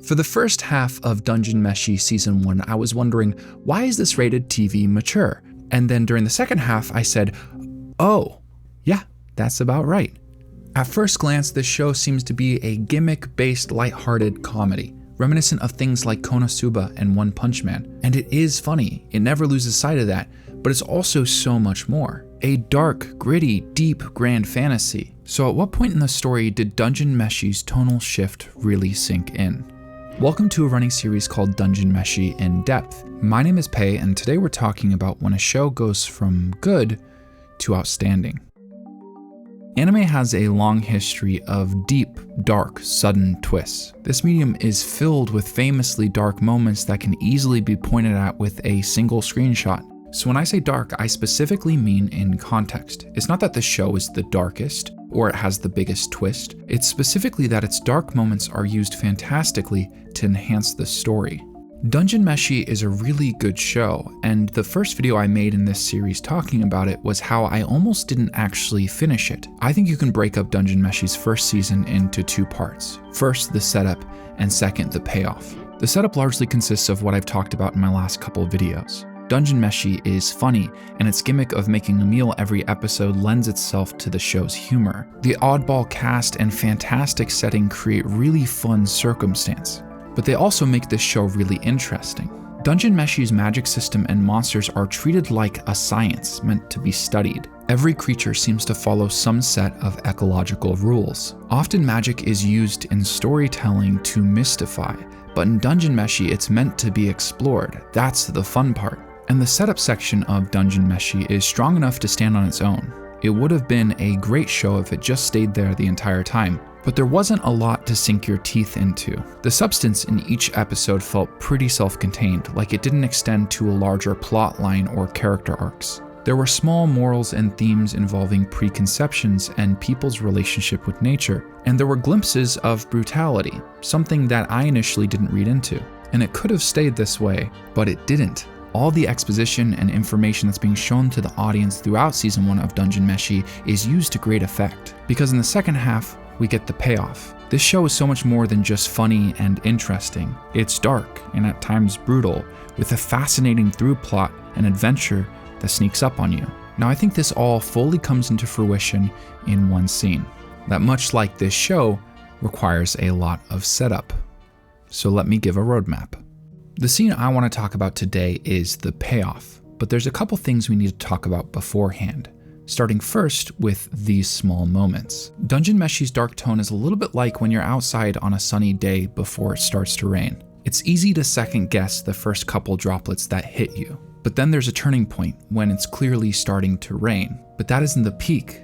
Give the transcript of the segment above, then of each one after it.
For the first half of Dungeon Meshi Season 1, I was wondering, why is this rated TV mature? And then during the second half, I said, oh, yeah, that's about right. At first glance, this show seems to be a gimmick-based lighthearted comedy, reminiscent of things like Konosuba and One Punch Man. And it is funny, it never loses sight of that, but it's also so much more. A dark, gritty, deep, grand fantasy. So at what point in the story did Dungeon Meshi's tonal shift really sink in? Welcome to a running series called Dungeon Meshi In Depth. My name is Pei, and today we're talking about when a show goes from good to outstanding. Anime has a long history of deep, dark, sudden twists. This medium is filled with famously dark moments that can easily be pointed at with a single screenshot. So when I say dark, I specifically mean in context. It's not that the show is the darkest or it has the biggest twist. It's specifically that its dark moments are used fantastically to enhance the story. Dungeon Meshi is a really good show, and the first video I made in this series talking about it was how I almost didn't actually finish it. I think you can break up Dungeon Meshi's first season into two parts. First, the setup, and second, the payoff. The setup largely consists of what I've talked about in my last couple of videos. Dungeon Meshi is funny, and its gimmick of making a meal every episode lends itself to the show's humor. The oddball cast and fantastic setting create really fun circumstance, but they also make this show really interesting. Dungeon Meshi's magic system and monsters are treated like a science meant to be studied. Every creature seems to follow some set of ecological rules. Often magic is used in storytelling to mystify, but in Dungeon Meshi it's meant to be explored. That's the fun part. And the setup section of Dungeon Meshi is strong enough to stand on its own. It would have been a great show if it just stayed there the entire time, but there wasn't a lot to sink your teeth into. The substance in each episode felt pretty self-contained, like it didn't extend to a larger plot line or character arcs. There were small morals and themes involving preconceptions and people's relationship with nature, and there were glimpses of brutality, something that I initially didn't read into. And it could have stayed this way, but it didn't. All the exposition and information that's being shown to the audience throughout Season 1 of Dungeon Meshi is used to great effect, because in the second half, we get the payoff. This show is so much more than just funny and interesting. It's dark and at times brutal, with a fascinating through plot and adventure that sneaks up on you. Now I think this all fully comes into fruition in one scene, that much like this show, requires a lot of setup. So let me give a roadmap. The scene I want to talk about today is the payoff, but there's a couple things we need to talk about beforehand. Starting first with these small moments. Dungeon Meshi's dark tone is a little bit like when you're outside on a sunny day before it starts to rain. It's easy to second guess the first couple droplets that hit you, but then there's a turning point when it's clearly starting to rain. But that isn't the peak,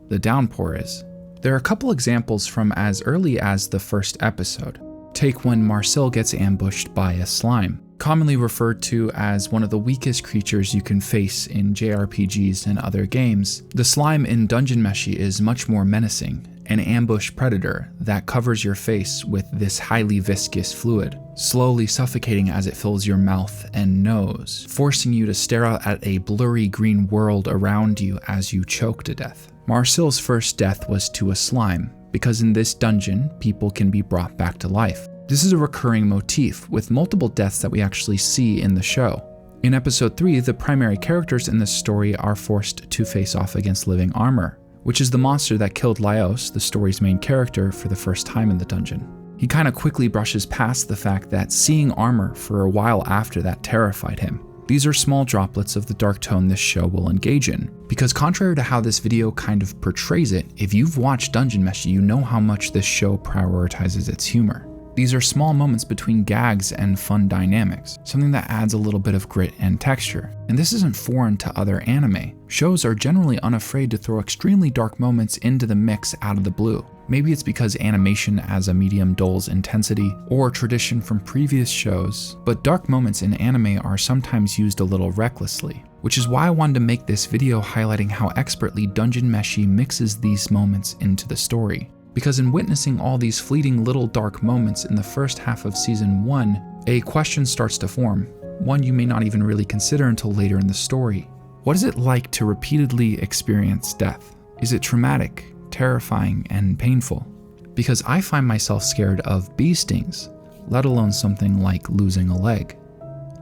the downpour is. There are a couple examples from as early as the first episode. Take when Marcel gets ambushed by a slime, commonly referred to as one of the weakest creatures you can face in JRPGs and other games. The slime in Dungeon Meshi is much more menacing, an ambush predator that covers your face with this highly viscous fluid, slowly suffocating as it fills your mouth and nose, forcing you to stare out at a blurry green world around you as you choke to death. Marcel's first death was to a slime, because in this dungeon, people can be brought back to life. This is a recurring motif, with multiple deaths that we actually see in the show. In episode 3, the primary characters in this story are forced to face off against living armor, which is the monster that killed Laios, the story's main character, for the first time in the dungeon. He kinda quickly brushes past the fact that seeing armor for a while after that terrified him. These are small droplets of the dark tone this show will engage in, because contrary to how this video kind of portrays it, if you've watched Dungeon Meshi, you know how much this show prioritizes its humor. These are small moments between gags and fun dynamics, something that adds a little bit of grit and texture. And this isn't foreign to other anime. Shows are generally unafraid to throw extremely dark moments into the mix out of the blue. Maybe it's because animation as a medium dulls intensity, or tradition from previous shows, but dark moments in anime are sometimes used a little recklessly, which is why I wanted to make this video highlighting how expertly Dungeon Meshi mixes these moments into the story. Because in witnessing all these fleeting little dark moments in the first half of Season 1, a question starts to form, one you may not even really consider until later in the story. What is it like to repeatedly experience death? Is it traumatic, terrifying, and painful? Because I find myself scared of bee stings, let alone something like losing a leg.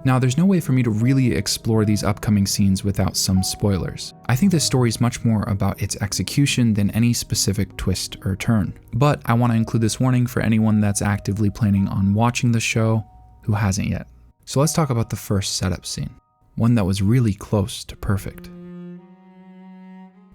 Now, there's no way for me to really explore these upcoming scenes without some spoilers. I think this story is much more about its execution than any specific twist or turn. But I want to include this warning for anyone that's actively planning on watching the show who hasn't yet. So let's talk about the first setup scene, one that was really close to perfect.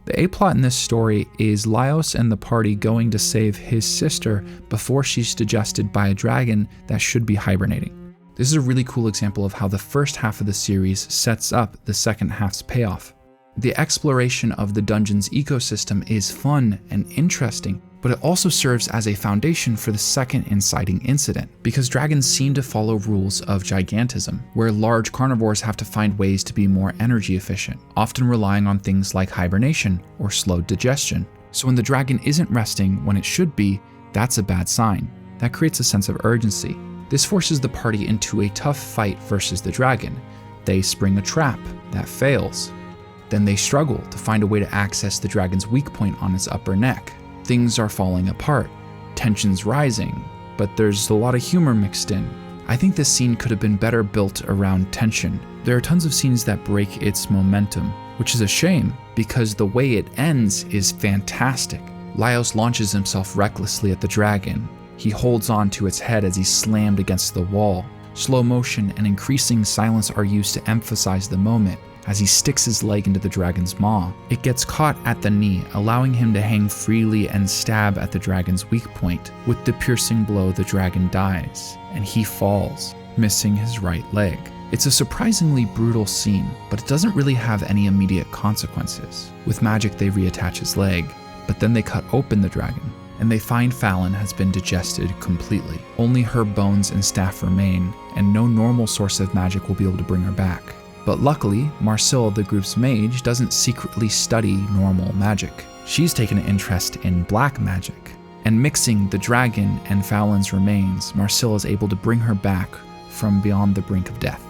The A-plot in this story is Laios and the party going to save his sister before she's digested by a dragon that should be hibernating. This is a really cool example of how the first half of the series sets up the second half's payoff. The exploration of the dungeon's ecosystem is fun and interesting, but it also serves as a foundation for the second inciting incident, because dragons seem to follow rules of gigantism, where large carnivores have to find ways to be more energy efficient, often relying on things like hibernation or slow digestion. So when the dragon isn't resting when it should be, that's a bad sign. That creates a sense of urgency. This forces the party into a tough fight versus the dragon. They spring a trap that fails. Then they struggle to find a way to access the dragon's weak point on its upper neck. Things are falling apart, tension's rising, but there's a lot of humor mixed in. I think this scene could have been better built around tension. There are tons of scenes that break its momentum, which is a shame because the way it ends is fantastic. Laios launches himself recklessly at the dragon. He holds on to its head as he's slammed against the wall. Slow motion and increasing silence are used to emphasize the moment as he sticks his leg into the dragon's maw. It gets caught at the knee, allowing him to hang freely and stab at the dragon's weak point. With the piercing blow, the dragon dies, and he falls, missing his right leg. It's a surprisingly brutal scene, but it doesn't really have any immediate consequences. With magic, they reattach his leg, but then they cut open the dragon, and they find Fallon has been digested completely. Only her bones and staff remain, and no normal source of magic will be able to bring her back. But luckily, Marcille, the group's mage, doesn't secretly study normal magic. She's taken an interest in black magic, and mixing the dragon and Fallon's remains, Marcille is able to bring her back from beyond the brink of death.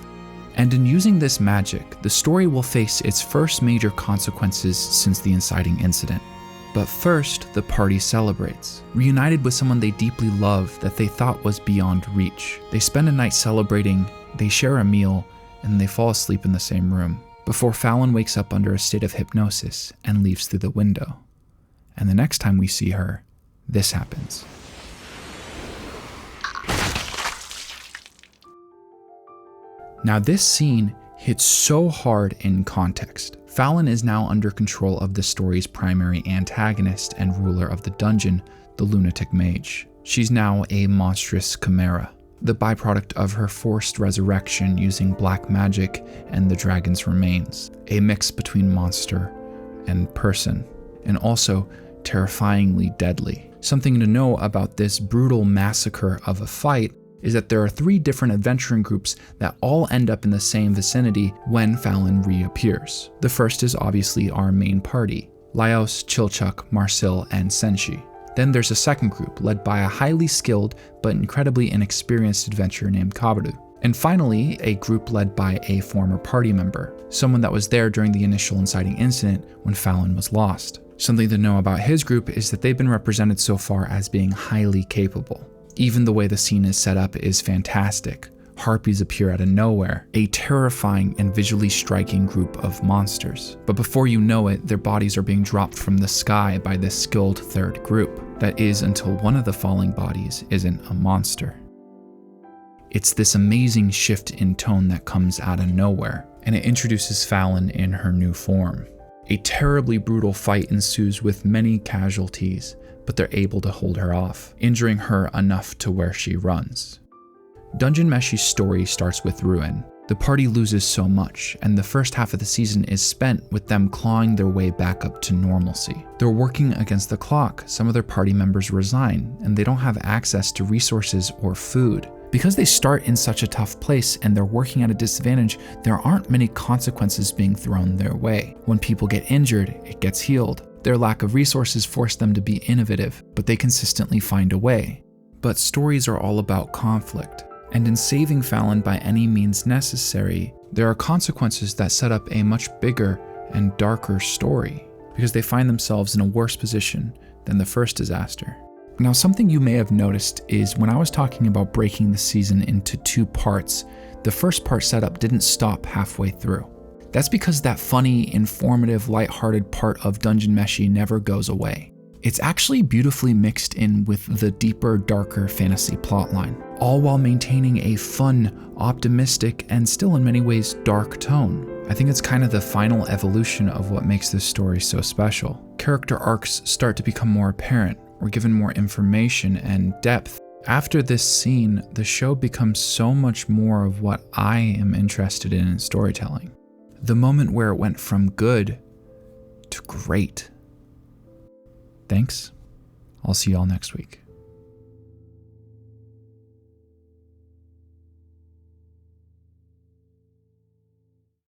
And in using this magic, the story will face its first major consequences since the inciting incident. But first, the party celebrates. Reunited with someone they deeply love that they thought was beyond reach. They spend a night celebrating, they share a meal, and they fall asleep in the same room, before Fallon wakes up under a state of hypnosis and leaves through the window. And the next time we see her, this happens. Now this scene hits so hard in context. Fallon is now under control of the story's primary antagonist and ruler of the dungeon, the lunatic mage. She's now a monstrous chimera, the byproduct of her forced resurrection using black magic and the dragon's remains, a mix between monster and person, and also terrifyingly deadly. Something to know about this brutal massacre of a fight is that there are 3 different adventuring groups that all end up in the same vicinity when Fallon reappears. The first is obviously our main party, Laios, Chilchuk, Marcille, and Senshi. Then there's a second group led by a highly skilled but incredibly inexperienced adventurer named Kabaru. And finally, a group led by a former party member, someone that was there during the initial inciting incident when Fallon was lost. Something to know about his group is that they've been represented so far as being highly capable. Even the way the scene is set up is fantastic. Harpies appear out of nowhere, a terrifying and visually striking group of monsters. But before you know it, their bodies are being dropped from the sky by this skilled third group. That is, until one of the falling bodies isn't a monster. It's this amazing shift in tone that comes out of nowhere, and it introduces Fallon in her new form. A terribly brutal fight ensues with many casualties, but they're able to hold her off, injuring her enough to where she runs. Dungeon Meshi's story starts with ruin. The party loses so much, and the first half of the season is spent with them clawing their way back up to normalcy. They're working against the clock. Some of their party members resign, and they don't have access to resources or food. Because they start in such a tough place and they're working at a disadvantage, there aren't many consequences being thrown their way. When people get injured, it gets healed. Their lack of resources force them to be innovative, but they consistently find a way. But stories are all about conflict, and in saving Fallon by any means necessary, there are consequences that set up a much bigger and darker story, because they find themselves in a worse position than the first disaster. Now, something you may have noticed is when I was talking about breaking the season into 2 parts, the first part setup didn't stop halfway through. That's because that funny, informative, lighthearted part of Dungeon Meshi never goes away. It's actually beautifully mixed in with the deeper, darker fantasy plotline, all while maintaining a fun, optimistic, and still in many ways dark tone. I think it's kind of the final evolution of what makes this story so special. Character arcs start to become more apparent, we're given more information and depth. After this scene, the show becomes so much more of what I am interested in storytelling. The moment where it went from good to great. Thanks. I'll see y'all next week.